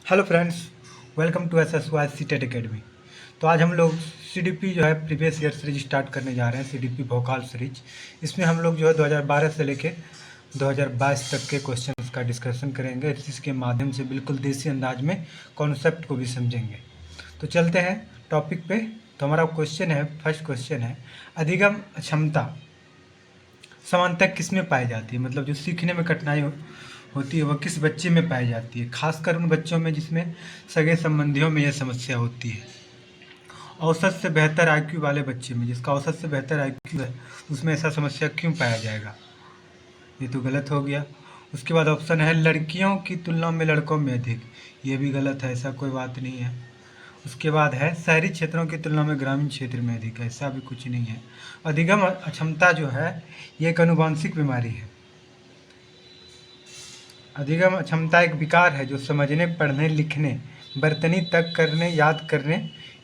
Hello friends, welcome to SSY CTET academy. तो आज हम लोग CDP जो है प्रीवियस ईयर सीरीज स्टार्ट करने जा रहे हैं। CDP Bhokaal series. इसमें हम लोग जो है 2012 से लेके 2022 तक के क्वेश्चंस का डिस्कशन करेंगे। इसके माध्यम से बिल्कुल देसी अंदाज में कॉन्सेप्ट को भी समझेंगे। तो चलते हैं टॉपिक पे। तो हमारा क्वेश्चन है, फर्स्ट क्वेश्चन है, अधिगम अक्षमता सामान्यतः किस में पाई जाती है? मतलब जो सीखने में कठिनाई होती है वह किस बच्चे में पाई जाती है? खासकर उन बच्चों में जिसमें सगे संबंधियों में यह समस्या होती है। औसत से बेहतर IQ वाले बच्चे में, जिसका औसत से बेहतर IQ है, उसमें ऐसा समस्या क्यों पाया जाएगा? ये तो गलत हो गया। उसके बाद ऑप्शन है लड़कियों की तुलना में लड़कों में अधिक। ये भी गलत है, ऐसा कोई बात नहीं है। उसके बाद है शहरी क्षेत्रों की तुलना में ग्रामीण क्षेत्र में अधिक है। ऐसा भी कुछ नहीं है। अधिगम अक्षमता जो है ये एक अनुवांशिक बीमारी है। अधिगम अक्षमता एक विकार है जो समझने, पढ़ने, लिखने, बर्तनी तक करने, याद करने,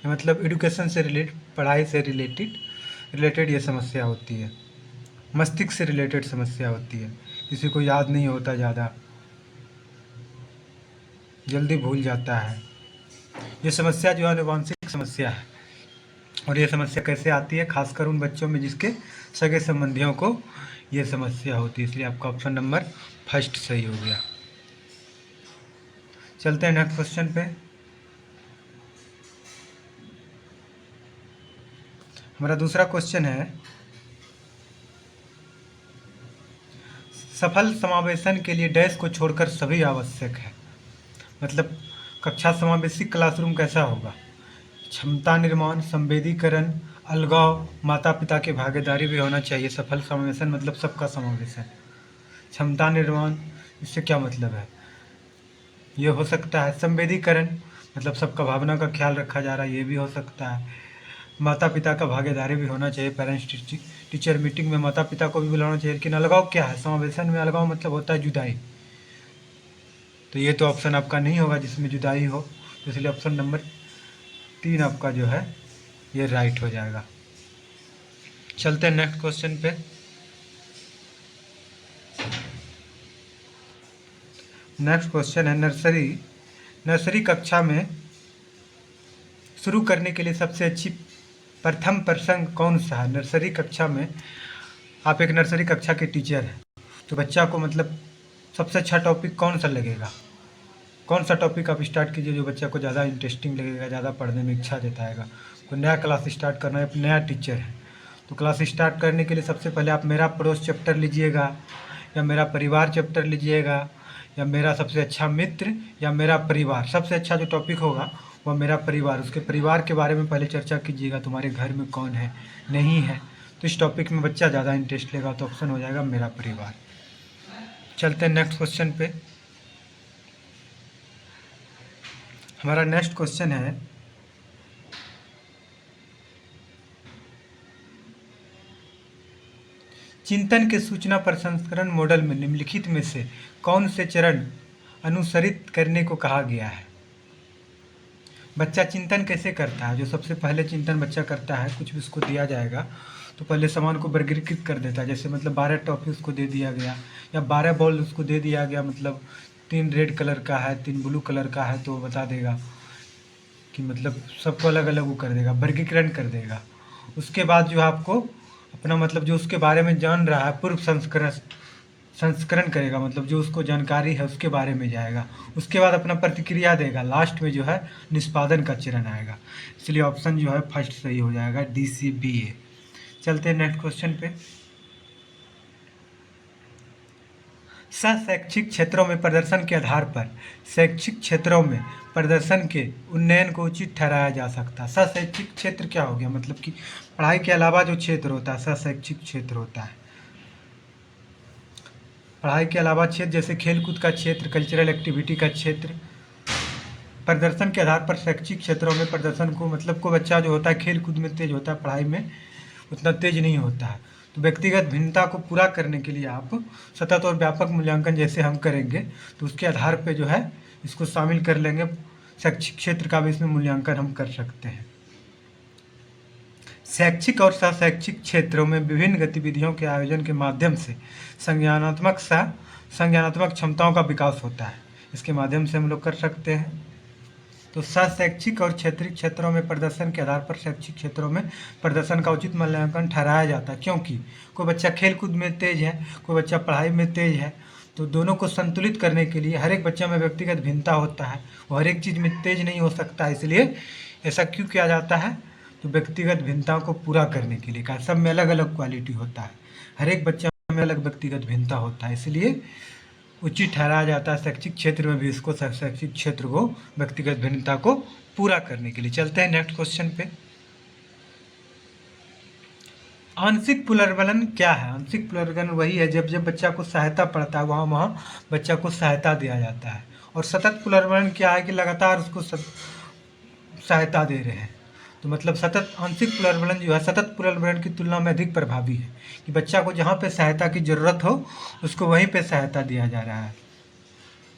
मतलब एजुकेशन से रिलेटेड, पढ़ाई से रिलेटेड ये समस्या होती है। मस्तिष्क से रिलेटेड समस्या होती है। किसी को याद नहीं होता, ज़्यादा जल्दी भूल जाता है। ये समस्या जो है अनुवांशिक समस्या है। और ये समस्या कैसे आती है? खासकर उन बच्चों में जिसके सगे संबंधियों को ये समस्या होती है। इसलिए आपका ऑप्शन नंबर फर्स्ट सही हो गया। चलते हैं नेक्स्ट क्वेश्चन पे। हमारा दूसरा क्वेश्चन है, सफल समावेशन के लिए डैश को छोड़कर सभी आवश्यक है। मतलब कक्षा समावेशी क्लासरूम कैसा होगा? क्षमता निर्माण, संवेदीकरण, अलगाव, माता पिता की भागीदारी भी होना चाहिए। सफल समावेशन मतलब सबका समावेशन। क्षमता निर्माण, इससे क्या मतलब है? ये हो सकता है। संवेदीकरण मतलब सबका भावना का ख्याल रखा जा रहा है, ये भी हो सकता है। माता पिता का भागीदारी भी होना चाहिए। पेरेंट्स टीचर मीटिंग में माता पिता को भी बुलाना चाहिए। लेकिन अलगाव क्या है? समावेशन में अलगाव मतलब होता है जुदाई। तो ये तो ऑप्शन आपका नहीं होगा जिसमें जुदाई हो। तो इसलिए ऑप्शन नंबर 3 आपका जो है ये राइट हो जाएगा। चलते हैं नेक्स्ट क्वेश्चन पे। नेक्स्ट क्वेश्चन है, नर्सरी कक्षा में शुरू करने के लिए सबसे अच्छी प्रथम प्रसंग कौन सा है? नर्सरी कक्षा में आप एक नर्सरी कक्षा के टीचर हैं, तो बच्चा को मतलब सबसे अच्छा टॉपिक कौन सा लगेगा? कौन सा टॉपिक आप स्टार्ट कीजिए जो बच्चा को ज़्यादा इंटरेस्टिंग लगेगा, ज़्यादा पढ़ने में इच्छा जताएगा। कोई नया क्लास स्टार्ट करना है, नया टीचर है, तो क्लास स्टार्ट करने के लिए सबसे पहले आप मेरा पड़ोस चैप्टर लीजिएगा, या मेरा परिवार चैप्टर लीजिएगा, या मेरा सबसे अच्छा मित्र, या मेरा परिवार। सबसे अच्छा जो टॉपिक होगा वह मेरा परिवार। उसके परिवार के बारे में पहले चर्चा कीजिएगा। तुम्हारे घर में कौन है, नहीं है, तो इस टॉपिक में बच्चा ज़्यादा इंटरेस्ट लेगा। तो ऑप्शन हो जाएगा मेरा परिवार। चलते हैं नेक्स्ट क्वेश्चन पे। हमारा नेक्स्ट क्वेश्चन है, चिंतन के सूचना प्रसंस्करण मॉडल में निम्नलिखित में से कौन से चरण अनुसरित करने को कहा गया है? बच्चा चिंतन कैसे करता है? जो सबसे पहले चिंतन बच्चा करता है, कुछ भी उसको दिया जाएगा तो पहले सामान को वर्गीकृत कर देता है। जैसे मतलब 12 टॉफी उसको दे दिया गया, या 12 बॉल उसको दे दिया गया, मतलब 3 रेड कलर का है, 3 ब्लू कलर का है, तो बता देगा कि मतलब सबको अलग अलग वो कर देगा, वर्गीकरण कर देगा। उसके बाद जो आपको अपना मतलब जो उसके बारे में जान रहा है पूर्व संस्करण करेगा, मतलब जो उसको जानकारी है उसके बारे में जाएगा। उसके बाद अपना प्रतिक्रिया देगा। लास्ट में जो है निष्पादन का चरण आएगा। इसलिए ऑप्शन जो है फर्स्ट सही हो जाएगा, DCBA। चलते हैं नेक्स्ट क्वेश्चन पे। शैक्षिक क्षेत्रों में प्रदर्शन के आधार पर शैक्षिक क्षेत्रों में प्रदर्शन के उन्नयन को उचित ठहराया जा सकता है। शैक्षिक क्षेत्र क्या हो गया? मतलब कि पढ़ाई के अलावा जो क्षेत्र होता है शैक्षिक क्षेत्र होता है। पढ़ाई के अलावा क्षेत्र जैसे खेलकूद का क्षेत्र, कल्चरल एक्टिविटी का क्षेत्र। प्रदर्शन के आधार पर शैक्षिक क्षेत्रों में प्रदर्शन को मतलब को बच्चा जो होता है खेल कूद में तेज होता है, पढ़ाई में उतना तेज नहीं होता है। तो व्यक्तिगत भिन्नता को पूरा करने के लिए आप सतत और व्यापक मूल्यांकन जैसे हम करेंगे तो उसके आधार पे जो है इसको शामिल कर लेंगे। शैक्षिक क्षेत्र का भी इसमें मूल्यांकन हम कर सकते हैं। शैक्षिक और शैक्षिक क्षेत्रों में विभिन्न गतिविधियों के आयोजन के माध्यम से संज्ञानात्मक क्षमताओं का विकास होता है। इसके माध्यम से हम लोग कर सकते हैं। तो शैक्षिक और क्षेत्रीय क्षेत्रों में प्रदर्शन के आधार पर शैक्षिक क्षेत्रों में प्रदर्शन का उचित मूल्यांकन ठहराया जाता है, क्योंकि कोई बच्चा खेल कूद में तेज है, कोई बच्चा पढ़ाई में तेज है, तो दोनों को संतुलित करने के लिए हर एक बच्चे में व्यक्तिगत भिन्नता होता है, वो हर एक चीज़ में तेज नहीं हो सकता, इसलिए ऐसा क्यों किया जाता है, तो व्यक्तिगत भिन्नताओं को पूरा करने के लिए। सब में अलग अलग क्वालिटी होता है, हर एक बच्चे में अलग व्यक्तिगत भिन्नता होता है, इसलिए उचित ठहराया जाता है शैक्षिक क्षेत्र में भी इसको, शैक्षिक क्षेत्र को व्यक्तिगत भिन्नता को पूरा करने के लिए। चलते हैं नेक्स्ट क्वेश्चन पे। आंशिक पुनर्गलन क्या है? आंशिक पुनर्गलन वही है जब जब बच्चा को सहायता पड़ता है वहाँ वहाँ बच्चा को सहायता दिया जाता है। और सतत पुनर्गलन क्या है कि लगातार उसको सहायता दे रहे हैं। तो मतलब सतत आंशिक पुनर्गलन जो है सतत पुनर्गलन की तुलना में अधिक प्रभावी है कि बच्चा को जहाँ पे सहायता की ज़रूरत हो उसको वहीं पे सहायता दिया जा रहा है,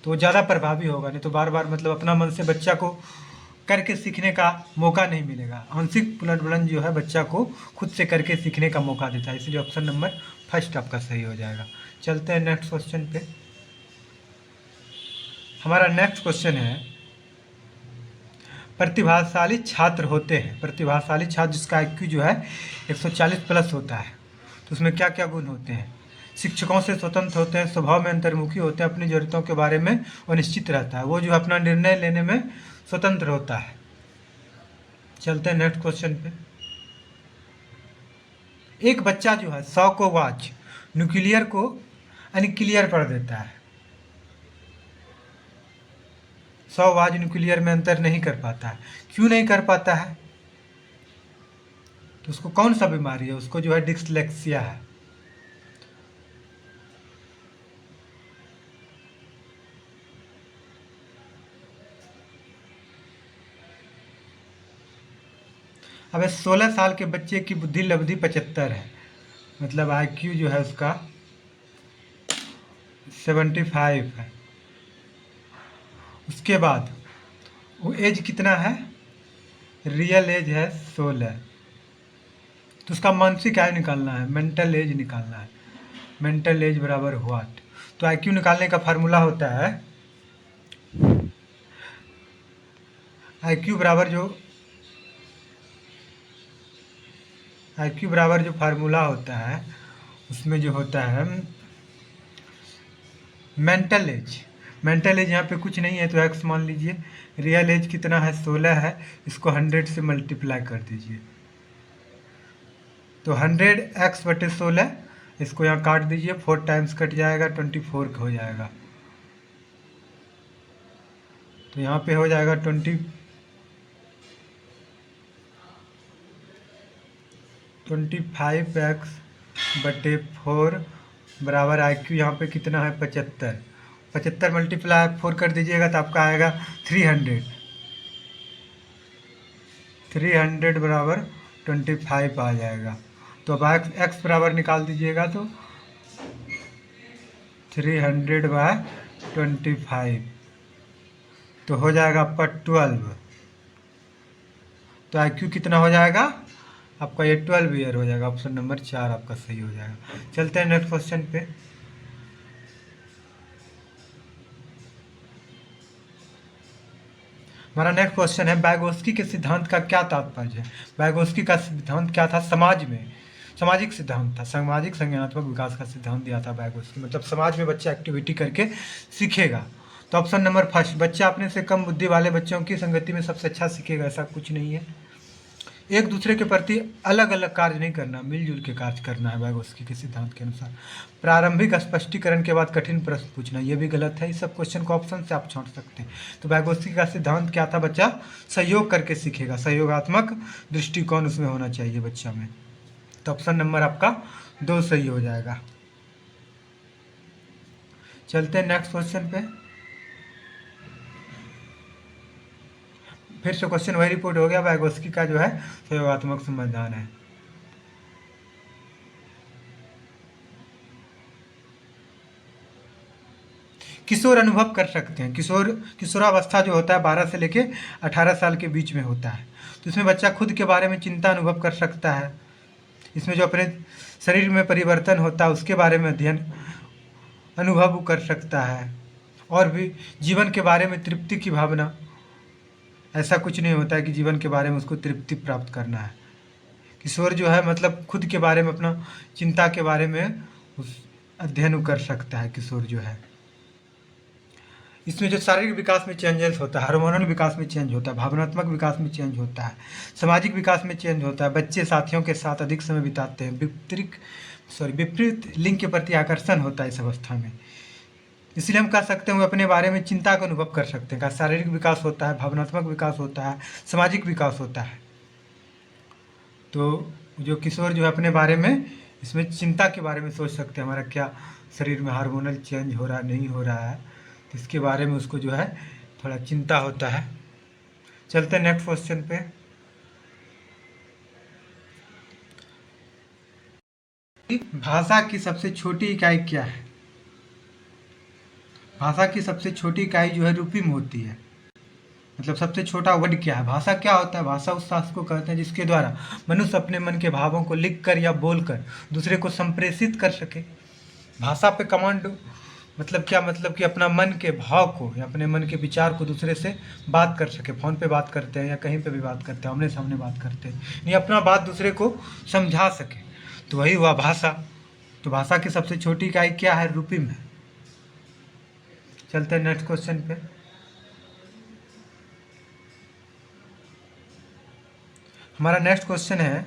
तो वो ज़्यादा प्रभावी होगा। नहीं तो बार बार मतलब अपना मन से बच्चा को करके सीखने का मौका नहीं मिलेगा। आंशिक पुनर्गलन जो है बच्चा को खुद से करके सीखने का मौका देता है, इसलिए ऑप्शन नंबर फर्स्ट आपका सही हो जाएगा। चलते हैं नेक्स्ट क्वेश्चन पे। हमारा नेक्स्ट क्वेश्चन है, प्रतिभाशाली छात्र होते हैं, प्रतिभाशाली छात्र जिसका IQ जो है 140 प्लस होता है, तो उसमें क्या क्या गुण होते हैं? शिक्षकों से स्वतंत्र होते हैं, स्वभाव में अंतर्मुखी होते हैं, अपनी ज़रूरतों के बारे में वो निश्चित रहता है, वो जो अपना निर्णय लेने में स्वतंत्र होता है। चलते हैं नेक्स्ट क्वेश्चन पे। एक बच्चा जो है 100 को वॉच न्यूक्लियर को अनक्लियर कर देता है, 100 वाज न्यूक्लियर में अंतर नहीं कर पाता है, क्यों नहीं कर पाता है? तो उसको कौन सा बीमारी है? उसको जो है डिस्लेक्सिया है। अब 16 साल के बच्चे की बुद्धि लब्धि 75 है, मतलब IQ जो है उसका 75 है। उसके बाद वो एज कितना है? रियल एज है 16। तो उसका मानसिक आयु निकालना है, मेंटल एज निकालना है। मेंटल एज बराबर व्हाट? तो IQ निकालने का फार्मूला होता है IQ बराबर जो फार्मूला होता है उसमें जो होता है मेंटल एज। मेंटल एज यहाँ पे कुछ नहीं है तो x मान लीजिए। रियल एज कितना है? 16 है, इसको 100 से मल्टीप्लाई कर दीजिए, तो 100x/16, इसको यहाँ काट दीजिए, 4 टाइम्स कट जाएगा, 24 हो जाएगा। तो यहाँ पे हो जाएगा 25x/4 बराबर IQ यहाँ पे कितना है? 75। 75 मल्टीप्लाई 4 कर दीजिएगा तो आपका आएगा 300 बराबर 25 आ जाएगा। तो अब x बराबर निकाल दीजिएगा तो 300/25, तो हो जाएगा आपका 12। तो IQ कितना हो जाएगा आपका? ये 12 ईयर हो जाएगा। ऑप्शन नंबर 4 आपका सही हो जाएगा। चलते हैं नेक्स्ट क्वेश्चन पे। हमारा नेक्स्ट क्वेश्चन है, वाइगोत्स्की के सिद्धांत का क्या तात्पर्य है? वाइगोत्स्की का सिद्धांत क्या था? सामाजिक सिद्धांत था, सामाजिक संज्ञानात्मक विकास का सिद्धांत दिया था वाइगोत्स्की, मतलब समाज में बच्चा एक्टिविटी करके सीखेगा। तो ऑप्शन नंबर फर्स्ट, बच्चा अपने से कम बुद्धि वाले बच्चों की संगति में सबसे अच्छा सीखेगा, ऐसा कुछ नहीं है। एक दूसरे के प्रति अलग अलग कार्य नहीं करना, मिलजुल के कार्य करना है वाइगोत्स्की के सिद्धांत के अनुसार। प्रारंभिक स्पष्टीकरण के बाद कठिन प्रश्न पूछना, ये भी गलत है। इस सब क्वेश्चन को ऑप्शन से आप छोड़ सकते हैं। तो वाइगोत्स्की का सिद्धांत क्या था? बच्चा सहयोग करके सीखेगा, सहयोगात्मक दृष्टिकोण उसमें होना चाहिए बच्चा में। तो ऑप्शन नंबर आपका 2 सही हो जाएगा। चलते हैं नेक्स्ट क्वेश्चन पे। फिर से क्वेश्चन वही रिपोर्ट हो गया, वाइगोत्स्की का जो है सहयोगात्मक समाधान है। किशोर अनुभव कर सकते हैं। किशोरावस्था जो होता है 12 से लेके 18 साल के बीच में होता है, तो इसमें बच्चा खुद के बारे में चिंता अनुभव कर सकता है। इसमें जो अपने शरीर में परिवर्तन होता है उसके बारे में अनुभव कर सकता है, और भी जीवन के बारे में तृप्ति की भावना, ऐसा कुछ नहीं होता है कि जीवन के बारे में उसको तृप्ति प्राप्त करना है। किशोर जो है मतलब खुद के बारे में, अपना चिंता के बारे में उस अध्ययन कर सकता है किशोर जो है। इसमें जो शारीरिक विकास में चेंजेस होता है, हार्मोनल विकास में चेंज होता है, भावनात्मक विकास में चेंज होता है, सामाजिक विकास में चेंज होता है। बच्चे साथियों के साथ अधिक समय बिताते हैं, विपरीत लिंग के प्रति आकर्षण होता है इस अवस्था में। इसलिए हम कह सकते हैं वो अपने बारे में चिंता का अनुभव कर सकते हैं। शारीरिक विकास होता है, भावनात्मक विकास होता है, सामाजिक विकास होता है। तो जो किशोर जो है अपने बारे में इसमें चिंता के बारे में सोच सकते हैं, हमारा क्या शरीर में हार्मोनल चेंज हो रहा है, नहीं हो रहा है, तो इसके बारे में उसको जो है थोड़ा चिंता होता है। चलते हैं नेक्स्ट क्वेश्चन पे। भाषा की सबसे छोटी इकाई क्या है? भाषा की सबसे छोटी इकाई जो है रूपिम होती है। मतलब सबसे छोटा वर्ड क्या है? भाषा क्या होता है? भाषा उस शास्त्र को कहते हैं जिसके द्वारा मनुष्य अपने मन के भावों को लिखकर या बोलकर दूसरे को संप्रेषित कर सके। भाषा पे कमांड मतलब क्या? मतलब कि अपना मन के भाव को या अपने मन के विचार को दूसरे से बात कर सके। फ़ोन पे बात करते हैं या कहीं पे भी बात करते हैं, आमने सामने बात करते हैं, नहीं अपना बात दूसरे को समझा सके, तो वही हुआ भाषा। तो भाषा की सबसे छोटी इकाई क्या है? रूपिम है। चलते हैं नेक्स्ट क्वेश्चन पे। हमारा नेक्स्ट क्वेश्चन है,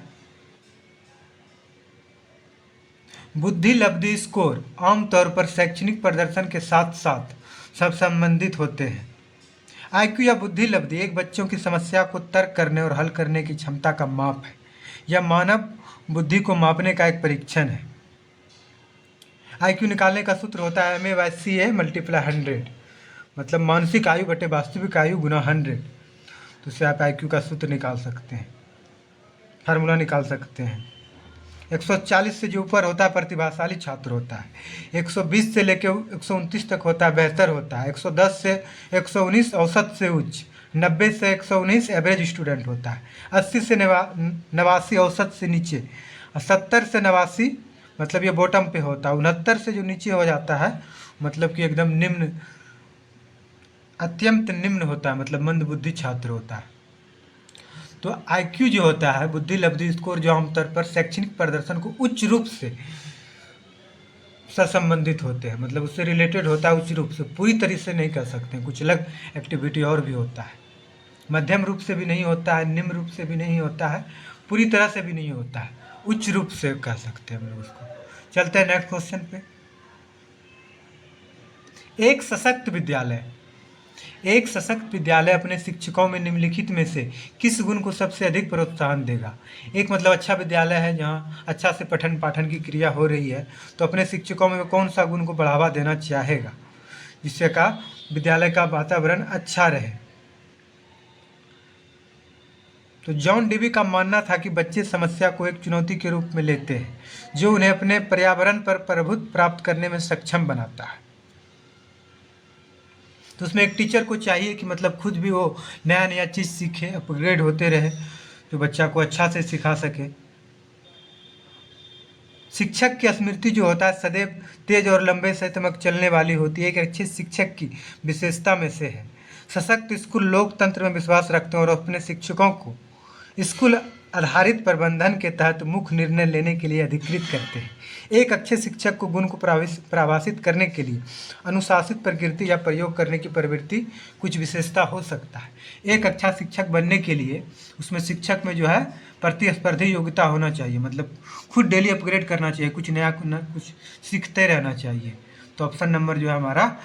बुद्धि लब्धि स्कोर आमतौर पर शैक्षणिक प्रदर्शन के साथ साथ सब संबंधित होते हैं। आईक्यू या बुद्धि लब्धि एक बच्चों की समस्या को तर्क करने और हल करने की क्षमता का माप है। यह मानव बुद्धि को मापने का एक परीक्षण है। आईक्यू निकालने का सूत्र होता है MA/CA × 100, मतलब मानसिक आयु बटे वास्तविक आयु गुना 100। तो उससे आप आईक्यू का सूत्र निकाल सकते हैं, फार्मूला निकाल सकते हैं। 140 से जो ऊपर होता है प्रतिभाशाली छात्र होता है, 120 से लेकर 129 तक होता है बेहतर होता है, 110 से 119 औसत से उच्च, 90 से 119 एवरेज स्टूडेंट होता है, 80 से 89 औसत से नीचे, 70 से 89 मतलब ये बॉटम पे होता है, 69 से जो नीचे हो जाता है मतलब कि एकदम निम्न, अत्यंत निम्न होता है, मतलब मंदबुद्धि छात्र होता है। तो आईक्यू जो होता है, बुद्धि लब्धि स्कोर, जो आमतौर पर शैक्षणिक प्रदर्शन को उच्च रूप से संबंधित होते हैं, मतलब उससे रिलेटेड होता है उच्च रूप से। पूरी तरह से नहीं कर सकते हैं, कुछ अलग एक्टिविटी और भी होता है। मध्यम रूप से भी नहीं होता है, निम्न रूप से भी नहीं होता है, पूरी तरह से भी नहीं होता है, उच्च रूप से कह सकते हैं हम लोग उसको। चलते हैं नेक्स्ट क्वेश्चन पे। एक सशक्त विद्यालय अपने शिक्षकों में निम्नलिखित में से किस गुण को सबसे अधिक प्रोत्साहन देगा? एक मतलब अच्छा विद्यालय है जहाँ अच्छा से पठन पाठन की क्रिया हो रही है, तो अपने शिक्षकों में कौन सा गुण को बढ़ावा देना चाहेगा जिससे का विद्यालय का वातावरण अच्छा रहे? तो जॉन डीवी का मानना था कि बच्चे समस्या को एक चुनौती के रूप में लेते हैं जो उन्हें अपने पर्यावरण पर प्रभुत्व प्राप्त करने में सक्षम बनाता है। तो उसमें एक टीचर को चाहिए कि मतलब खुद भी वो नया नया चीज़ सीखे, अपग्रेड होते रहे, जो बच्चा को अच्छा से सिखा सके। शिक्षक की स्मृति जो होता है सदैव तेज और लंबे समय तक चलने वाली होती है, एक अच्छे शिक्षक की विशेषता में से है। सशक्त स्कूल लोकतंत्र में विश्वास रखते हैं और अपने शिक्षकों को स्कूल आधारित प्रबंधन के तहत मुख्य निर्णय लेने के लिए अधिकृत करते हैं। एक अच्छे शिक्षक को गुण को प्रभाषित करने के लिए अनुशासित प्रकृति या प्रयोग करने की प्रवृत्ति कुछ विशेषता हो सकता है। एक अच्छा शिक्षक बनने के लिए उसमें शिक्षक में जो है प्रतिस्पर्धी योग्यता होना चाहिए, मतलब खुद डेली अपग्रेड करना चाहिए, कुछ नया कुछ सीखते रहना चाहिए। तो ऑप्शन नंबर जो है हमारा,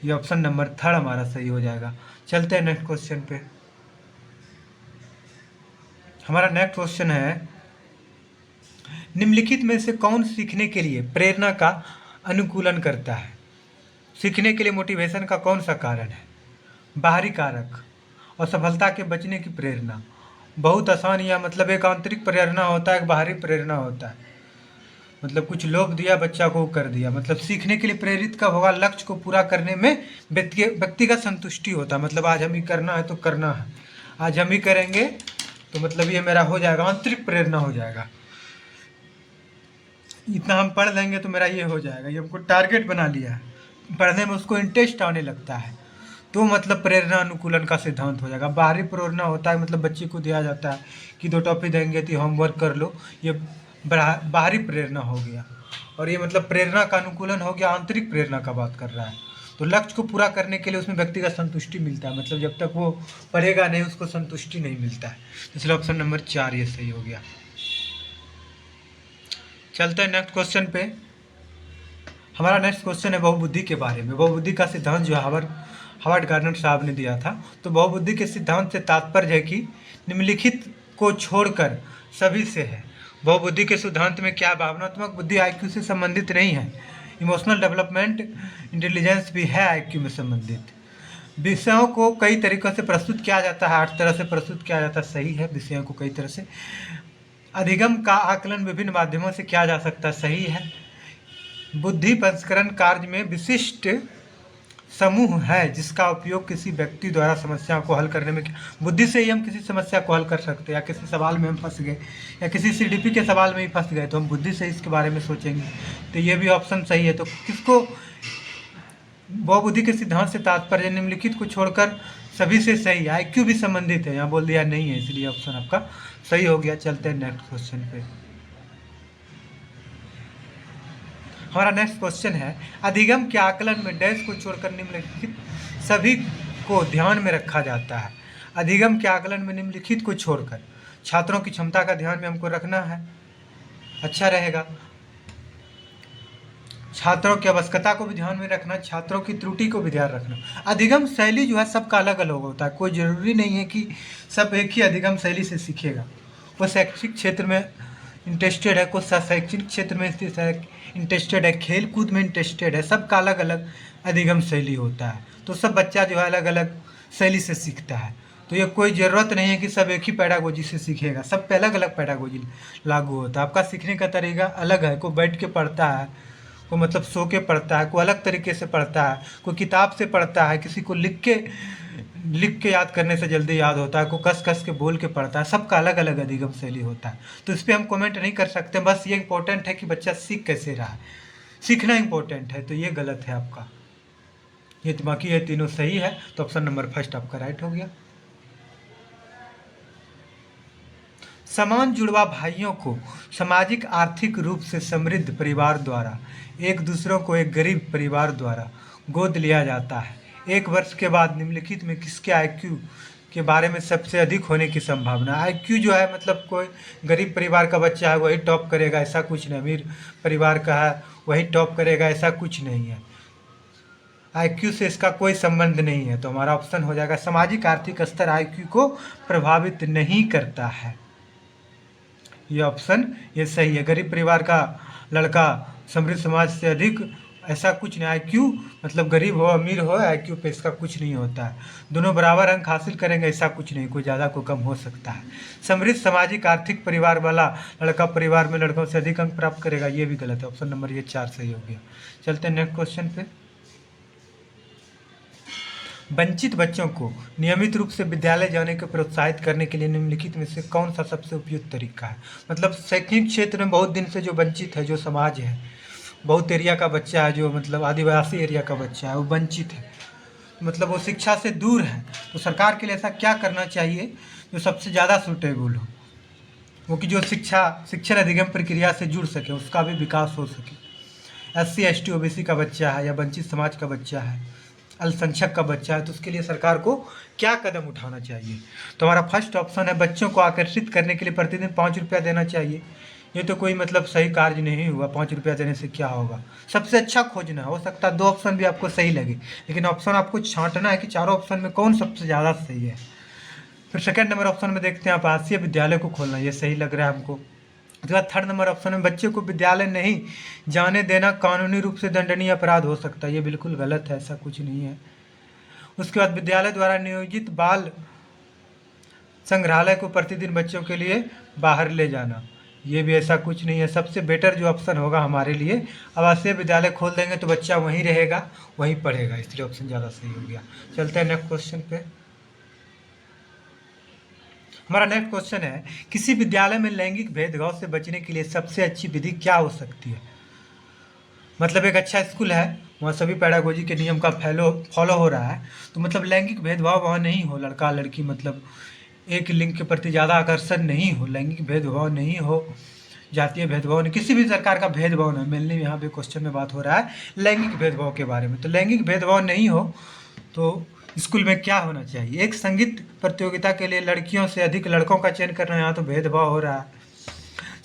ये ऑप्शन नंबर 3 हमारा सही हो जाएगा। चलते हैं नेक्स्ट क्वेश्चन पे। हमारा नेक्स्ट क्वेश्चन है, निम्नलिखित में से कौन सीखने के लिए प्रेरणा का अनुकूलन करता है? सीखने के लिए मोटिवेशन का कौन सा कारण है? बाहरी कारक, असफलता के बचने की प्रेरणा, बहुत आसान, या मतलब एक आंतरिक प्रेरणा होता है, एक बाहरी प्रेरणा होता है, मतलब कुछ लोभ दिया बच्चा को कर दिया। मतलब सीखने के लिए प्रेरित कब होगा? लक्ष्य को पूरा करने में व्यक्तिगत संतुष्टि होता है, मतलब आज हम ही करना है तो करना है, आज हम ही करेंगे तो मतलब ये मेरा हो जाएगा, आंतरिक प्रेरणा हो जाएगा। इतना हम पढ़ लेंगे तो मेरा ये हो जाएगा, ये हमको टारगेट बना लिया है, पढ़ने में उसको इंटरेस्ट आने लगता है, तो मतलब प्रेरणा अनुकूलन का सिद्धांत हो जाएगा। बाहरी प्रेरणा होता है मतलब बच्चे को दिया जाता है कि 2 टॉपिक देंगे तो होमवर्क कर लो, ये बाहरी प्रेरणा हो गया। और ये मतलब प्रेरणा का अनुकूलन हो गया, आंतरिक प्रेरणा का बात कर रहा है। तो लक्ष्य को पूरा करने के लिए उसमें व्यक्ति का संतुष्टि मिलता है, मतलब जब तक वो पढ़ेगा नहीं उसको संतुष्टि नहीं मिलता है। इसलिए ऑप्शन नंबर 4 ये सही हो गया। चलते हैं नेक्स्ट क्वेश्चन पे। हमारा नेक्स्ट क्वेश्चन है बहुबुद्धि के बारे में। बहुबुद्धि का सिद्धांत जो हार्वर्ड गार्डनर साहब ने दिया था। तो बहुबुद्धि के सिद्धांत से तात्पर्य है कि निम्नलिखित को छोड़कर सभी से है। बहुबुद्धि के सिद्धांत में क्या, भावनात्मक बुद्धि आईक्यू से संबंधित नहीं है, इमोशनल डेवलपमेंट इंटेलिजेंस भी है आईक्यू में संबंधित। विषयों को कई तरीकों से प्रस्तुत किया जाता है, 8 तरह से प्रस्तुत किया जाता है, सही है। विषयों को कई तरह से, अधिगम का आकलन विभिन्न माध्यमों से किया जा सकता है, सही है। बुद्धि प्रसंस्करण कार्य में विशिष्ट समूह है जिसका उपयोग किसी व्यक्ति द्वारा समस्या को हल करने में, बुद्धि से ही हम किसी समस्या को हल कर सकते हैं, या किसी सवाल में हम फंस गए या किसी सीडीपी के सवाल में ही फंस गए तो हम बुद्धि से इसके बारे में सोचेंगे। तो ये भी ऑप्शन सही है। तो किसको बहुबुद्धि के सिद्धांत से तात्पर्य निम्नलिखित को छोड़कर सभी से सही, आईक्यू भी संबंधित है, यहाँ बोल दिया नहीं है, इसलिए ऑप्शन आपका सही हो गया। चलते हैं नेक्स्ट क्वेश्चन पे। हमारा नेक्स्ट क्वेश्चन है अधिगम के आकलन में डैश को छोड़कर निम्नलिखित सभी को ध्यान में रखा जाता है। अधिगम के आकलन में निम्नलिखित को छोड़कर छात्रों की क्षमता का ध्यान में हमको रखना है, अच्छा रहेगा। छात्रों की आवश्यकता को भी ध्यान में रखना, छात्रों की त्रुटि को भी ध्यान रखना। अधिगम शैली जो है सबका अलग अलग होता है, कोई ज़रूरी नहीं है कि सब एक ही अधिगम शैली से सीखेगा। वो शैक्षिक क्षेत्र में इंटरेस्टेड है, कुछ शैक्षिक क्षेत्र में इंटरेस्टेड है, खेल कूद में इंटरेस्टेड है, सबका अलग अलग अधिगम शैली होता है। तो सब बच्चा जो है अलग अलग शैली से सीखता है। तो ये कोई ज़रूरत नहीं है कि सब एक ही पैडागोजी से सीखेगा, सब पे अलग अलग पैडागोजी लागू होता है। आपका सीखने का तरीका अलग है, कोई बैठ के पढ़ता है, कोई मतलब सो के पढ़ता है, कोई अलग तरीके से पढ़ता है, कोई किताब से पढ़ता है, किसी को लिख के याद करने से जल्दी याद होता है, कोई कस कस के बोल के पढ़ता है, सबका अलग अलग अधिगम शैली होता है। तो इस पर हम कमेंट नहीं कर सकते, बस ये इंपॉर्टेंट है कि बच्चा सीख कैसे रहा है, सीखना इंपॉर्टेंट है। तो ये गलत है आपका, ये बाकी ये तीनों सही है। तो ऑप्शन नंबर फर्स्ट आपका राइट हो गया। समान जुड़वा भाइयों को सामाजिक आर्थिक रूप से समृद्ध परिवार द्वारा एक दूसरों को एक गरीब परिवार द्वारा गोद लिया जाता है। 1 वर्ष के बाद निम्नलिखित में किसके आईक्यू के बारे में सबसे अधिक होने की संभावना। आईक्यू जो है मतलब कोई गरीब परिवार का बच्चा है वही टॉप करेगा, ऐसा कुछ नहीं। अमीर परिवार का है वही टॉप करेगा, ऐसा कुछ नहीं है। आईक्यू से इसका कोई संबंध नहीं है। तो हमारा ऑप्शन हो जाएगा सामाजिक आर्थिक स्तर आईक्यू को प्रभावित नहीं करता है। ये ऑप्शन ये सही है। गरीब परिवार का लड़का समृद्ध समाज से अधिक, ऐसा कुछ नहीं। आईक्यू मतलब गरीब हो अमीर हो, आईक्यू पे इसका कुछ नहीं होता है। दोनों बराबर अंक हासिल करेंगे, ऐसा कुछ नहीं, कोई ज़्यादा कोई कम हो सकता है। समृद्ध सामाजिक आर्थिक परिवार वाला लड़का परिवार में लड़कों से अधिक अंक प्राप्त करेगा, ये भी गलत है। ऑप्शन नंबर ये 4 सही हो गया। चलते हैं नेक्स्ट क्वेश्चन पे। वंचित बच्चों को नियमित रूप से विद्यालय जाने को प्रोत्साहित करने के लिए निम्नलिखित में से कौन सा सबसे उपयुक्त तरीका है। मतलब शैक्षणिक क्षेत्र में बहुत दिन से जो वंचित है, जो समाज है, बहुत एरिया का बच्चा है, जो मतलब आदिवासी एरिया का बच्चा है, वो वंचित है, मतलब वो शिक्षा से दूर है। तो सरकार के लिए ऐसा क्या करना चाहिए जो सबसे ज़्यादा सूटेबल हो, वो कि जो शिक्षण अधिगम प्रक्रिया से जुड़ सके, उसका भी विकास हो सके। SC ST OBC का बच्चा है या वंचित समाज का बच्चा है, अल्पसंख्यक का बच्चा है, तो उसके लिए सरकार को क्या कदम उठाना चाहिए। तो हमारा फर्स्ट ऑप्शन है बच्चों को आकर्षित करने के लिए प्रतिदिन 5 रुपया देना चाहिए। ये तो कोई मतलब सही कार्य नहीं हुआ, 5 रुपया देने से क्या होगा। सबसे अच्छा खोजना हो सकता है 2 ऑप्शन भी आपको सही लगे, लेकिन ऑप्शन आपको छांटना है कि चारों ऑप्शन में कौन सबसे ज़्यादा सही है। फिर सेकंड नंबर ऑप्शन में देखते हैं आप आवासीय विद्यालय को खोलना, ये सही लग रहा है हमको। उसके बाद थर्ड नंबर ऑप्शन में बच्चे को विद्यालय नहीं जाने देना कानूनी रूप से दंडनीय अपराध हो सकता है, ये बिल्कुल गलत है, ऐसा कुछ नहीं है। उसके बाद विद्यालय द्वारा नियोजित बाल संग्रहालय को प्रतिदिन बच्चों के लिए बाहर ले जाना, ये भी ऐसा कुछ नहीं है। सबसे बेटर जो ऑप्शन होगा हमारे लिए, आवासीय विद्यालय खोल देंगे तो बच्चा वहीं रहेगा, वहीं पढ़ेगा, इसलिए ऑप्शन ज़्यादा सही हो गया। चलते हैं नेक्स्ट क्वेश्चन पे। हमारा नेक्स्ट क्वेश्चन है किसी विद्यालय में लैंगिक भेदभाव से बचने के लिए सबसे अच्छी विधि क्या हो सकती है। मतलब एक अच्छा स्कूल है, वहाँ सभी पैडागोजी के नियम का फॉलो हो रहा है, तो मतलब लैंगिक भेदभाव वहाँ नहीं हो, लड़का लड़की मतलब एक लिंग के प्रति ज़्यादा आकर्षण नहीं हो, लैंगिक भेदभाव नहीं हो, जातीय भेदभाव नहीं, किसी भी प्रकार का भेदभाव नहीं। मेनली यहाँ पे क्वेश्चन में बात हो रहा है लैंगिक भेदभाव के बारे में। तो लैंगिक भेदभाव नहीं हो तो स्कूल में क्या होना चाहिए? एक संगीत प्रतियोगिता के लिए लड़कियों से अधिक लड़कों का चयन करना, यहाँ तो भेदभाव हो रहा है।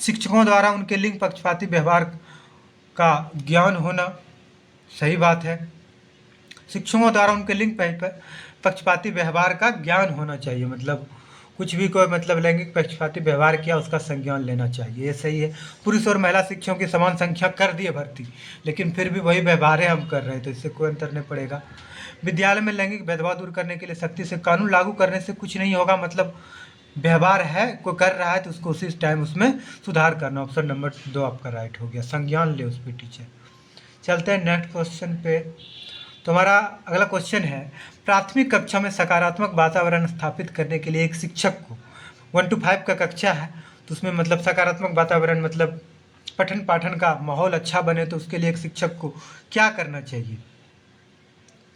शिक्षकों द्वारा उनके लिंग पक्षपाती व्यवहार का ज्ञान होना, सही बात है। शिक्षकों द्वारा उनके लिंग पक्षपाती व्यवहार का ज्ञान होना चाहिए, मतलब कुछ भी कोई मतलब लैंगिक पक्षपाती व्यवहार किया उसका संज्ञान लेना चाहिए, ये सही है। पुरुष और महिला शिक्षकों की समान संख्या कर दी है भर्ती, लेकिन फिर भी वही व्यवहारें हम कर रहे हैं, तो इससे कोई अंतर नहीं पड़ेगा। विद्यालय में लैंगिक भेदभाव दूर करने के लिए सख्ती से कानून लागू करने से कुछ नहीं होगा, मतलब व्यवहार है कोई कर रहा है तो उसको उसी टाइम उसमें सुधार करना। ऑप्शन नंबर 2 आपका राइट हो गया, संज्ञान ले उस पर टीचर। चलते हैं नेक्स्ट क्वेश्चन पे। तो हमारा अगला क्वेश्चन है, प्राथमिक कक्षा में सकारात्मक वातावरण स्थापित करने के लिए एक शिक्षक को 1 to 5 का कक्षा है, तो उसमें मतलब सकारात्मक वातावरण मतलब पठन पाठन का माहौल अच्छा बने, तो उसके लिए एक शिक्षक को क्या करना चाहिए?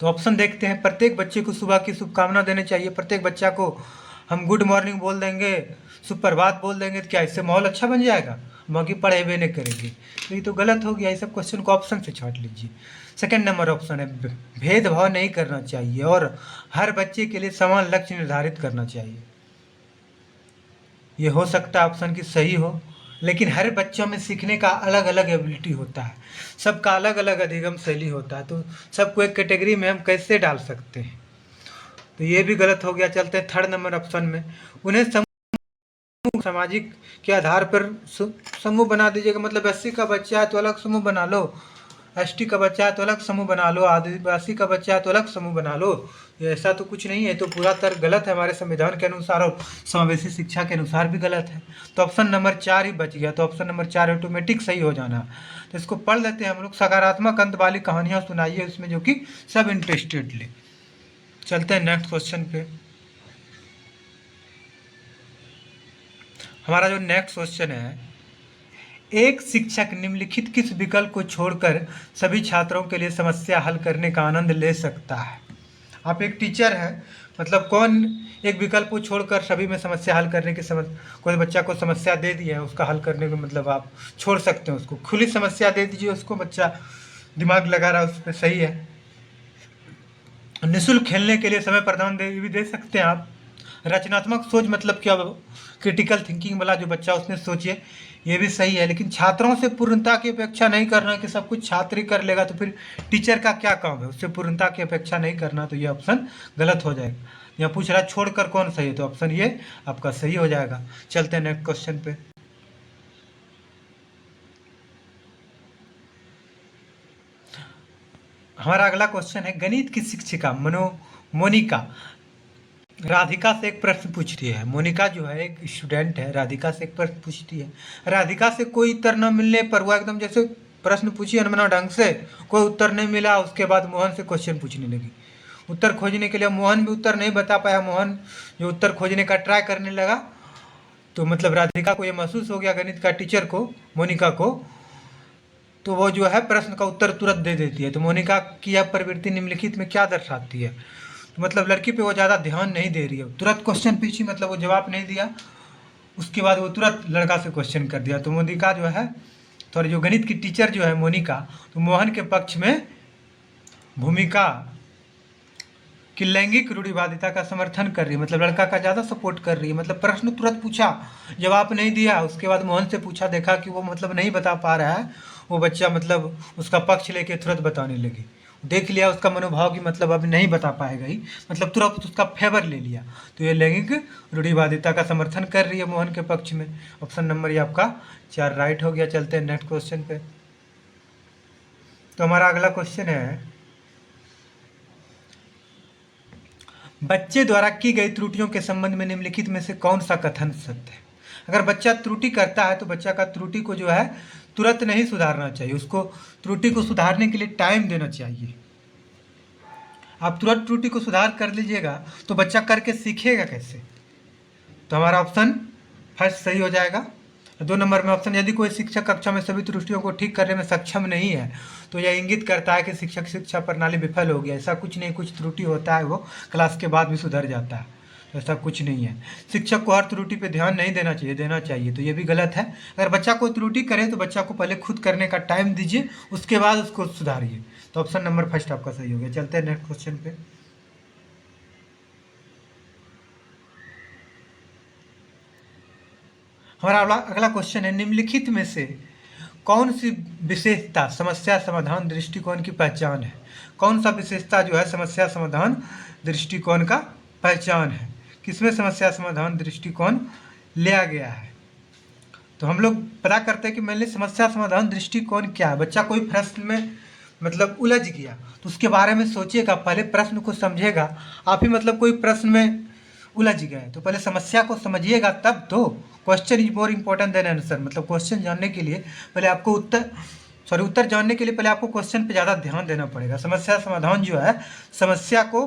तो ऑप्शन देखते हैं। प्रत्येक बच्चे को सुबह की शुभकामना देनी चाहिए। प्रत्येक बच्चा को हम गुड मॉर्निंग बोल देंगे, सुप्रभात बोल देंगे, तो क्या इससे माहौल अच्छा बन जाएगा? बाकी पढ़े हुए नहीं करेंगे, तो ये तो गलत हो गया। ये सब क्वेश्चन को ऑप्शन से छांट लीजिए। सेकंड नंबर ऑप्शन है, भेदभाव नहीं करना चाहिए और हर बच्चे के लिए समान लक्ष्य निर्धारित करना चाहिए। ये हो सकता है ऑप्शन की सही हो, लेकिन हर बच्चों में सीखने का अलग अलग एबिलिटी होता है, सबका अलग अलग अधिगम शैली होता है, तो सबको एक कैटेगरी में हम कैसे डाल सकते हैं? तो ये भी गलत हो गया। चलते हैं थर्ड नंबर ऑप्शन में, उन्हें सामाजिक के आधार पर समूह बना दीजिएगा, मतलब एससी का बच्चा है तो अलग समूह बना लो, एसटी का बच्चा है तो अलग समूह बना लो, आदिवासी का बच्चा है तो अलग समूह बना लो। ऐसा तो कुछ नहीं है, तो पूरा तर्क गलत है हमारे संविधान के अनुसार और समावेशी शिक्षा के अनुसार भी गलत है। तो ऑप्शन नंबर 4 ही बच गया, तो ऑप्शन नंबर 4 ऑटोमेटिक सही हो जाना। तो इसको पढ़ लेते हैं हम लोग। सकारात्मक अंत वाली कहानियाँ सुनाइए उसमें जो कि सब इंटरेस्टेड ले। चलते हैं नेक्स्ट क्वेश्चन पे। हमारा जो नेक्स्ट क्वेश्चन है, एक शिक्षक निम्नलिखित किस विकल्प को छोड़कर सभी छात्रों के लिए समस्या हल करने का आनंद ले सकता है? आप एक टीचर हैं, मतलब कौन एक विकल्प को छोड़कर सभी में समस्या हल करने की कोई बच्चा को समस्या दे दी है, उसका हल करने को मतलब आप छोड़ सकते हैं उसको, खुली समस्या दे दीजिए उसको, बच्चा दिमाग लगा रहा है उस पर, सही है। निःशुल्क खेलने के लिए समय प्रदान भी दे सकते हैं आप। रचनात्मक सोच मतलब क्या, क्रिटिकल थिंकिंग वाला जो बच्चा उसने सोचिए, ये भी सही है। लेकिन छात्रों से पूर्णता की अपेक्षा नहीं करना कि सब कुछ छात्र ही कर लेगा, तो फिर टीचर का क्या काम है? उससे पूर्णता की अपेक्षा नहीं करना, तो ये ऑप्शन गलत हो जाएगा। यहाँ पूछ रहा है छोड़कर कौन सही है, तो ऑप्शन ये आपका सही हो जाएगा। चलते हैं नेक्स्ट क्वेश्चन पे। हमारा अगला क्वेश्चन है, गणित की शिक्षिका मोनिका राधिका से एक प्रश्न पूछ रही है। मोनिका जो है एक स्टूडेंट है, राधिका से एक प्रश्न पूछती है। राधिका से कोई उत्तर न मिलने पर वह एकदम जैसे प्रश्न पूछी अनमना ढंग से, कोई उत्तर नहीं मिला, उसके बाद मोहन से क्वेश्चन पूछने लगी उत्तर खोजने के लिए। मोहन भी उत्तर नहीं बता पाया, मोहन जो उत्तर खोजने का ट्राई करने लगा, तो मतलब राधिका को ये महसूस हो गया, गणित का टीचर को, मोनिका को, तो वो जो है प्रश्न का उत्तर तुरंत दे देती है। तो मोनिका की यह प्रवृत्ति निम्नलिखित में क्या दर्शाती है? तो मतलब लड़की पे वो ज़्यादा ध्यान नहीं दे रही है, तुरंत क्वेश्चन पूछी, मतलब वो जवाब नहीं दिया, उसके बाद वो तुरंत लड़का से क्वेश्चन कर दिया। तो मोनिका जो है, तो जो गणित की टीचर जो है मोनिका, तो मोहन के पक्ष में भूमिका कि लैंगिक रूढ़िवादिता का समर्थन कर रही है, मतलब लड़का का ज़्यादा सपोर्ट कर रही है। मतलब प्रश्न तुरंत पूछा, जवाब नहीं दिया, उसके बाद मोहन से पूछा, देखा कि वो मतलब नहीं बता पा रहा है, वो बच्चा मतलब उसका पक्ष लेके तुरंत बताने लगी, देख लिया उसका मनोभाव कि मतलब अब नहीं बता पाएगा ही, मतलब तुरंत उसका फेवर ले लिया। तो ये लैंगिक रूढ़िवादिता का समर्थन कर रही है मोहन के पक्ष में। ऑप्शन नंबर ये आपका 4 राइट हो गया। चलते हैं नेक्स्ट क्वेश्चन पे। तो हमारा अगला क्वेश्चन है, बच्चे द्वारा की गई त्रुटियों के संबंध में निम्नलिखित में से कौन सा कथन सत्य है? अगर बच्चा त्रुटि करता है तो बच्चा का त्रुटि को जो है तुरंत नहीं सुधारना चाहिए, उसको त्रुटि को सुधारने के लिए टाइम देना चाहिए। आप तुरंत त्रुटि को सुधार कर लीजिएगा तो बच्चा करके सीखेगा कैसे? तो हमारा ऑप्शन फर्स्ट सही हो जाएगा। 2 नंबर में ऑप्शन, यदि कोई शिक्षक कक्षा में सभी त्रुटियों को ठीक करने में सक्षम नहीं है तो यह इंगित करता है कि शिक्षक शिक्षा प्रणाली विफल हो गया। ऐसा कुछ नहीं, कुछ त्रुटि होता है वो क्लास के बाद भी सुधर जाता है, तो ऐसा कुछ नहीं है। शिक्षक को हर त्रुटि पे ध्यान नहीं देना चाहिए, तो ये भी गलत है। अगर बच्चा कोई त्रुटि करे तो बच्चा को पहले खुद करने का टाइम दीजिए, उसके बाद उसको सुधारिए। तो ऑप्शन नंबर फर्स्ट आपका सही हो गया। चलते हैं नेक्स्ट क्वेश्चन पे। हमारा अगला क्वेश्चन है, निम्नलिखित में से कौन सी विशेषता समस्या समाधान दृष्टिकोण की पहचान है? कौन सा विशेषता जो है समस्या समाधान दृष्टिकोण का पहचान है? किसमें समस्या समाधान दृष्टिकोण लिया गया है? तो हम लोग पता करते हैं कि मेनली समस्या समाधान दृष्टिकोण क्या है। बच्चा कोई प्रश्न में मतलब उलझ गया तो उसके बारे में सोचिएगा, पहले प्रश्न को समझेगा। आप ही मतलब कोई प्रश्न में उलझ गए तो पहले समस्या को समझिएगा, तब तो question is more important then answer. मतलब क्वेश्चन जानने के लिए पहले आपको उत्तर जानने के लिए पहले आपको क्वेश्चन पे ज़्यादा ध्यान देना पड़ेगा। समस्या समाधान जो है समस्या को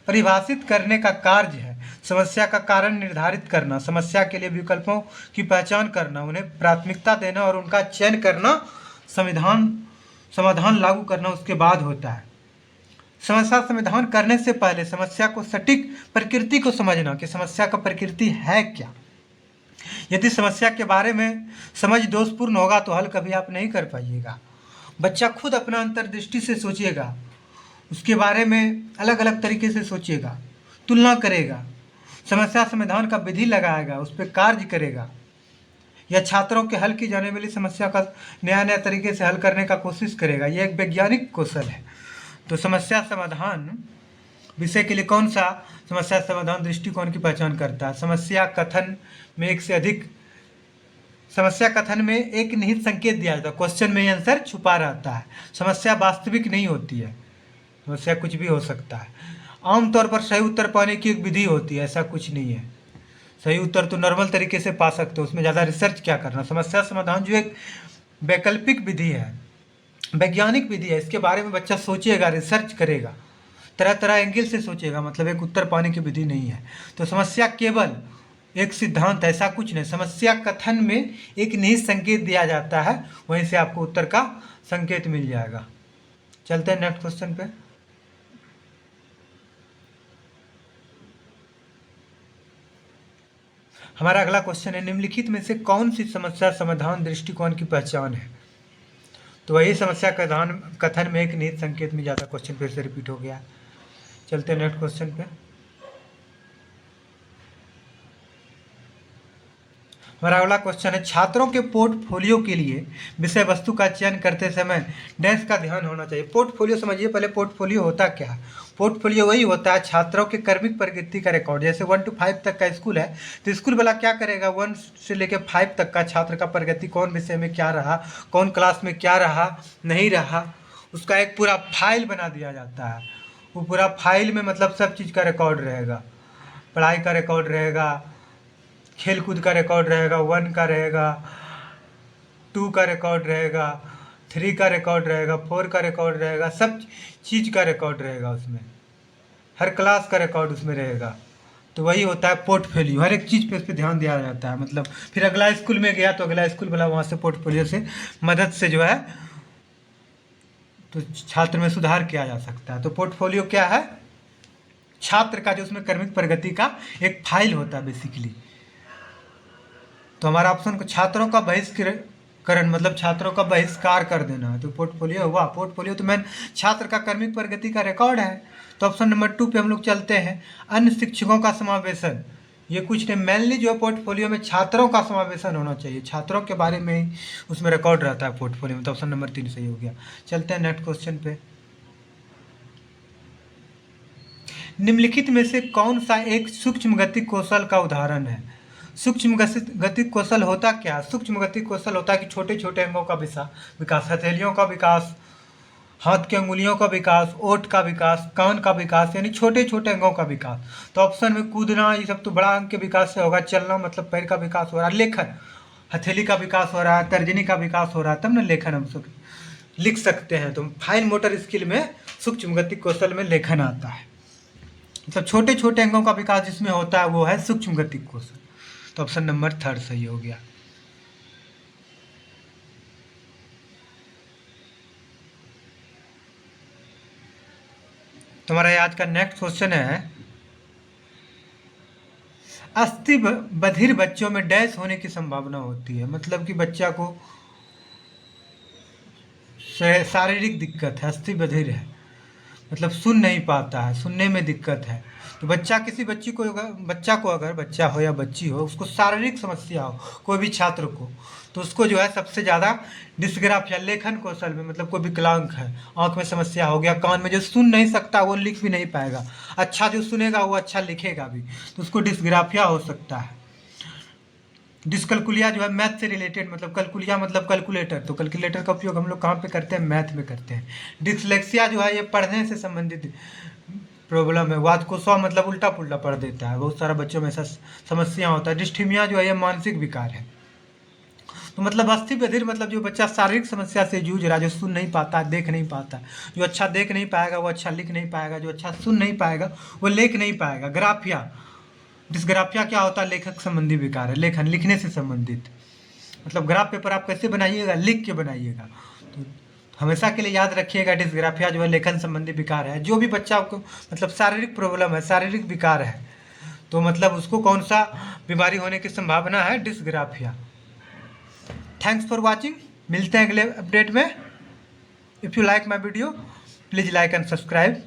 परिभाषित करने का कार्य है। समस्या का कारण निर्धारित करना, समस्या के लिए विकल्पों की पहचान करना, उन्हें प्राथमिकता देना और उनका चयन करना, समाधान लागू करना उसके बाद होता है। समस्या समाधान करने से पहले समस्या को सटीक प्रकृति को समझना कि समस्या का प्रकृति है क्या। यदि समस्या के बारे में समझ दोषपूर्ण होगा तो हल कभी आप नहीं कर पाइएगा। बच्चा खुद अपना अंतर्दृष्टि से सोचेगा, उसके बारे में अलग अलग तरीके से सोचेगा, तुलना करेगा, समस्या समाधान का विधि लगाएगा, उस पर कार्य करेगा, या छात्रों के हल की जाने वाली समस्या का नया नया तरीके से हल करने का कोशिश करेगा। यह एक वैज्ञानिक कौशल है। तो समस्या समाधान विषय के लिए कौन सा समस्या समाधान दृष्टिकोण की पहचान करता है? समस्या कथन में एक निहित संकेत दिया जाता है, क्वेश्चन में आंसर छुपा रहता है। समस्या वास्तविक नहीं होती है, समस्या कुछ भी हो सकता है। आमतौर पर सही उत्तर पाने की एक विधि होती है, ऐसा कुछ नहीं है। सही उत्तर तो नॉर्मल तरीके से पा सकते हो, उसमें ज़्यादा रिसर्च क्या करना। समस्या समाधान जो एक वैकल्पिक विधि है, वैज्ञानिक विधि है, इसके बारे में बच्चा सोचेगा, रिसर्च करेगा, तरह तरह एंगल से सोचेगा, मतलब एक उत्तर पाने की विधि नहीं है। तो समस्या केवल एक सिद्धांत, ऐसा कुछ नहीं। समस्या कथन में एक निहित संकेत दिया जाता है, वहीं से आपको उत्तर का संकेत मिल जाएगा। चलते हैं नेक्स्ट क्वेश्चन पे। हमारा अगला क्वेश्चन है, निम्नलिखित में से कौन सी समस्या समाधान दृष्टिकोण की पहचान है? तो वही समस्या कथन में एक निहित संकेत मिल जाता। क्वेश्चन फिर से रिपीट हो गया। चलते हैं नेक्स्ट क्वेश्चन पे। हमारा अगला क्वेश्चन है, छात्रों के पोर्टफोलियो के लिए विषय वस्तु का चयन करते समय डैश का ध्यान होना चाहिए। पोर्टफोलियो समझिए पहले, पोर्टफोलियो होता क्या है? पोर्टफोलियो वही होता है छात्रों के कर्मिक प्रगति का रिकॉर्ड। जैसे 1 to 5 तक का स्कूल है तो स्कूल वाला क्या करेगा, 1 से लेकर 5 तक का छात्र का प्रगति, कौन विषय में क्या रहा, कौन क्लास में क्या रहा नहीं रहा, उसका एक पूरा फाइल बना दिया जाता है। वो पूरा फाइल में मतलब सब चीज़ का रिकॉर्ड रहेगा, पढ़ाई का रिकॉर्ड रहेगा, खेल कूद का रिकॉर्ड रहेगा, 1 का रहेगा, 2 का रिकॉर्ड रहेगा, 3 का रिकॉर्ड रहेगा, 4 का रिकॉर्ड रहेगा, सब चीज़ का रिकॉर्ड रहेगा उसमें, हर क्लास का रिकॉर्ड उसमें रहेगा। तो वही होता है पोर्टफोलियो, हर एक चीज़ पे उस पर ध्यान दिया जाता है। मतलब फिर अगला स्कूल में गया तो अगला स्कूल वाला वहाँ से पोर्टफोलियो से मदद से जो है तो छात्र में सुधार किया जा सकता है। तो पोर्टफोलियो क्या है? छात्र का जो उसमें कर्मिक प्रगति का एक फाइल होता है बेसिकली। तो हमारा ऑप्शन को छात्रों का बहिष्करण मतलब छात्रों का बहिष्कार कर देना है। तो पोर्टफोलियो हुआ, पोर्टफोलियो तो मेन छात्र का कर्मिक प्रगति का रिकॉर्ड है। तो ऑप्शन नंबर 2 पे हम लोग चलते हैं, अन्य शिक्षकों का समावेशन। ये कुछ नहीं, मेनली जो है पोर्टफोलियो में छात्रों का समावेशन होना चाहिए, छात्रों के बारे में ही उसमें रिकॉर्ड रहता है पोर्टफोलियो में। तो ऑप्शन नंबर 3 सही हो गया। चलते हैं नेक्स्ट क्वेश्चन पे। निम्नलिखित में से कौन सा एक सूक्ष्म गति कौशल का उदाहरण है? सूक्ष्म गति कौशल होता क्या? सूक्ष्म गति कौशल होता है कि छोटे छोटे अंगों का विकास, हथेलियों का विकास, हाथ की अंगुलियों का विकास, ओठ का विकास, कान का विकास, यानी छोटे छोटे अंगों का विकास। तो ऑप्शन में कूदना ये सब तो बड़ा अंग के विकास से होगा, चलना मतलब पैर का विकास हो रहा है, लेखन हथेली का विकास हो रहा है, तर्जनी का विकास हो रहा है, तब ना लेखन हम सब लिख सकते हैं। तो फाइन मोटर स्किल में सूक्ष्म गति कौशल में लेखन आता है। मतलब छोटे छोटे अंगों का विकास जिसमें होता है वो है सूक्ष्म गति कौशल। तो ऑप्शन नंबर 3 सही हो गया। तुम्हारा आज का नेक्स्ट क्वेश्चन है, अस्थि बधिर बच्चों में डैश होने की संभावना होती है। मतलब कि बच्चा को शारीरिक दिक्कत है, अस्थि बधिर है, मतलब सुन नहीं पाता है, सुनने में दिक्कत है। तो बच्चा किसी बच्ची को अगर बच्चा हो या बच्ची हो, उसको शारीरिक समस्या हो, कोई भी छात्र को, तो उसको जो है सबसे ज़्यादा डिस्ग्राफिया, लेखन कौशल में, मतलब कोई विकलांग है, आँख में समस्या हो गया, कान में, जो सुन नहीं सकता वो लिख भी नहीं पाएगा, अच्छा जो सुनेगा वो अच्छा लिखेगा भी, तो उसको डिस्ग्राफिया हो सकता है। डिस्कलकुलिया जो है मैथ से रिलेटेड, मतलब कलकुलिया मतलब कैलकुलेटर, तो कैलकुलेटर का उपयोग हम लोग कहाँ पे करते हैं, मैथ में करते हैं। डिसलेक्सिया जो है ये पढ़ने से संबंधित प्रॉब्लम है, वाद को सौ मतलब उल्टा पुल्टा पढ़ देता है, बहुत सारा बच्चों में ऐसा समस्या होता है। डिस्थीमिया जो है ये मानसिक विकार है। तो मतलब अस्थि बधिर मतलब जो बच्चा शारीरिक समस्या से जूझ रहा है, जो सुन नहीं पाता, देख नहीं पाता, जो अच्छा देख नहीं पाएगा वो अच्छा लिख नहीं पाएगा, जो अच्छा सुन नहीं पाएगा वो लिख नहीं पाएगा। ग्राफिया, डिस्ग्राफिया क्या होता है, लेखक संबंधी विकार है, लेखन लिखने से संबंधित। मतलब ग्राफ पेपर आप कैसे बनाइएगा, लिख के बनाइएगा। तो हमेशा के लिए याद रखिएगा, डिस्ग्राफिया जो है लेखन संबंधी विकार है। जो भी बच्चा को मतलब शारीरिक प्रॉब्लम है, शारीरिक विकार है, तो मतलब उसको कौन सा बीमारी होने की संभावना है, डिस्ग्राफिया। थैंक्स फॉर वॉचिंग, मिलते हैं अगले अपडेट में। If you like my video please like and subscribe.